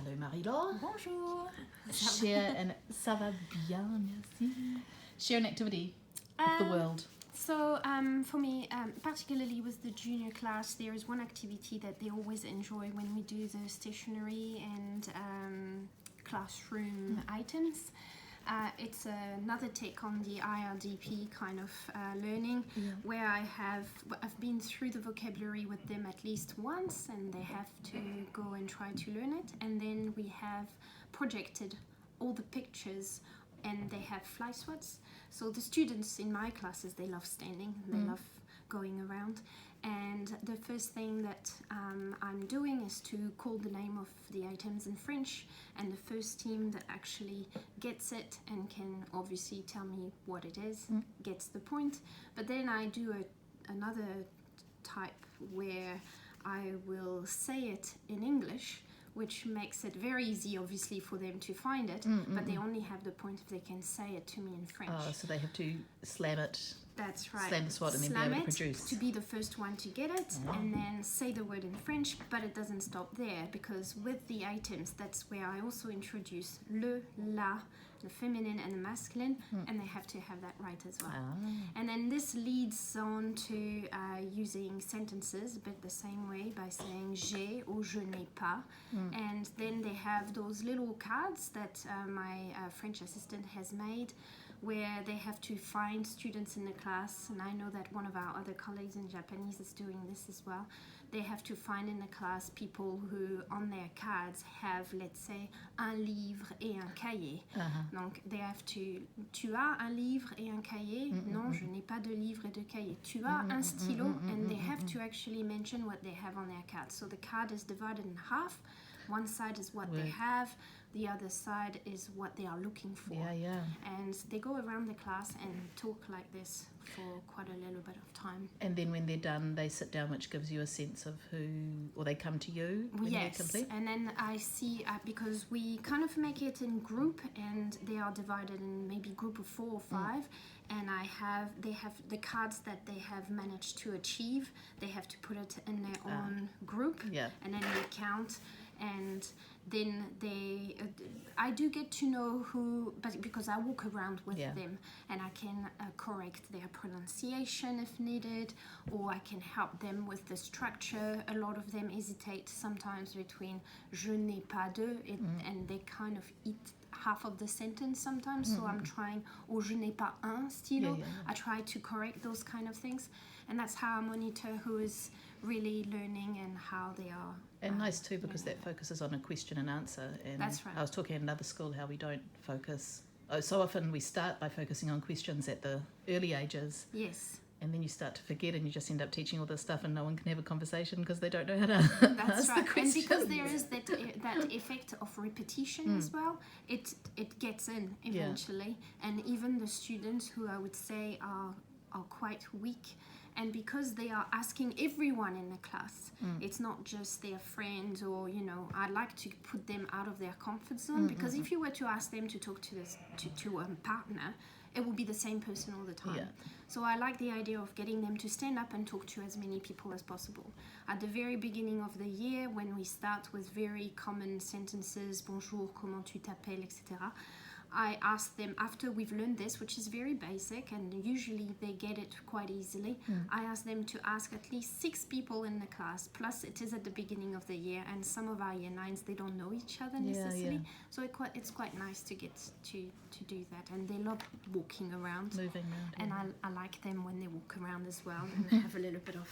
Hello Marie-Laure. Bonjour. Ça va bien, merci. Share an activity with the world. So for me, particularly with the junior class, there is one activity that they always enjoy when we do the stationery and classroom items. It's another take on the IRDP kind of learning, where I've been through the vocabulary with them at least once, and they have to go and try to learn it. And then we have projected all the pictures, and they have fly swaths. So the students in my classes, they love standing, they love going around. And the first thing that I'm doing is to call the name of the items in French, and the first team that actually gets it and can obviously tell me what it is gets the point. But then I do another type where I will say it in English, which makes it very easy, obviously, for them to find it, but they only have the point if they can say it to me in French. Oh, so they have to slam it. That's right. Slam the swat and then be able to produce. To be the first one to get it, and then say the word in French, but it doesn't stop there, because with the items, that's where I also introduce le, la, the feminine and the masculine, and they have to have that right as well. And then this leads on to using sentences, but the same way, by saying j'ai or je n'ai pas. And then they have those little cards that my French assistant has made, where they have to find students in the class, and I know that one of our other colleagues in Japanese is doing this as well. They have to find in the class people who on their cards have, let's say, un livre et un cahier. Donc they have to, tu as un livre et un cahier? Non, je n'ai pas de livre et de cahier. Tu as un stylo? And they have to actually mention what they have on their card. So the card is divided in half. One side is what they have, the other side is what they are looking for. And they go around the class and talk like this for quite a little bit of time. And then when they're done, they sit down, which gives you a sense of who, or they come to you when they're complete? And then I see, because we kind of make it in group, and they are divided in maybe group of 4 or 5, and they have the cards that they have managed to achieve, they have to put it in their own group, and then they count. And then I do get to know who, but because I walk around with them, and I can correct their pronunciation if needed, or I can help them with the structure. A lot of them hesitate sometimes between je n'ai pas de, and they kind of eat half of the sentence sometimes, so I'm trying, or je n'ai pas un stylo. I try to correct those kind of things, and that's how I monitor who is really learning and how they are. And nice too, because that focuses on a question and answer. And that's right. I was talking at another school how we don't focus. So often we start by focusing on questions at the early ages. Yes. And then you start to forget, and you just end up teaching all this stuff, and no one can have a conversation because they don't know how to That's ask right. the questions. And because there is that effect of repetition as well, it gets in eventually. And even the students who I would say are quite weak, and because they are asking everyone in the class, it's not just their friends, or I like to put them out of their comfort zone, because if you were to ask them to talk to a partner, it will be the same person all the time. So I like the idea of getting them to stand up and talk to as many people as possible. At the very beginning of the year, when we start with very common sentences, bonjour, comment tu t'appelles, etc., I ask them, after we've learned this, which is very basic, and usually they get it quite easily, I ask them to ask at least 6 people in the class, plus it is at the beginning of the year, and some of our year 9s, they don't know each other necessarily, so it's quite nice to get to do that, and they love walking around. Moving around. And I like them when they walk around as well, and have a little bit of,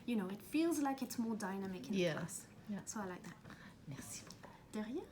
it feels like it's more dynamic in the class. So I like that. Merci. De rien.